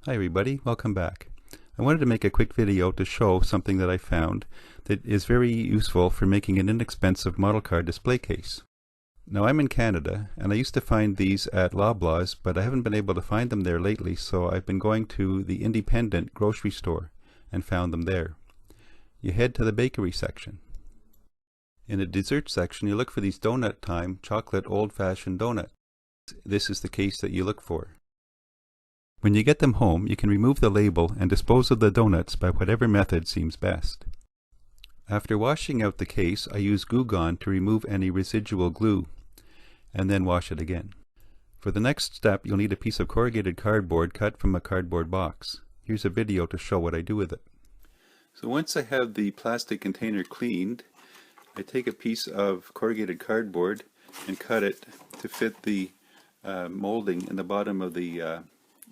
Hi everybody, welcome back. I wanted to make a quick video to show something that I found that is very useful for making an inexpensive model car display case. Now I'm in Canada and I used to find these at Loblaws, but I haven't been able to find them there lately, so I've been going to the independent grocery store and found them there. You head to the bakery section. In the dessert section you look for these donut time chocolate old-fashioned donuts. This is the case that you look for. When you get them home, you can remove the label and dispose of the donuts by whatever method seems best. After washing out the case, I use Goo Gone to remove any residual glue, and then wash it again. For the next step, you'll need a piece of corrugated cardboard cut from a cardboard box. Here's a video to show what I do with it. So once I have the plastic container cleaned, I take a piece of corrugated cardboard and cut it to fit the molding in the bottom of the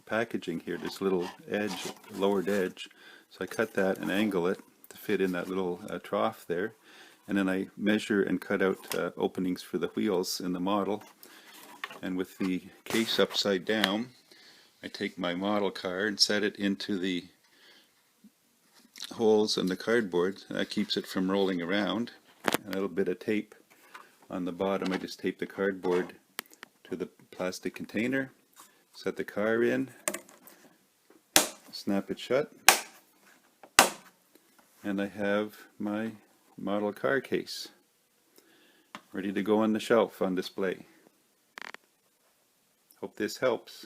packaging here, this little edge, lowered edge. So I cut that and angle it to fit in that little trough there, and then I measure and cut out openings for the wheels in the model. And with the case upside down, I take my model car and set it into the holes in the cardboard. That keeps it from rolling around. And a little bit of tape on the bottom. I just tape the cardboard to the plastic container, set the car in, snap it shut, and I have my model car case ready to go on the shelf on display. Hope this helps.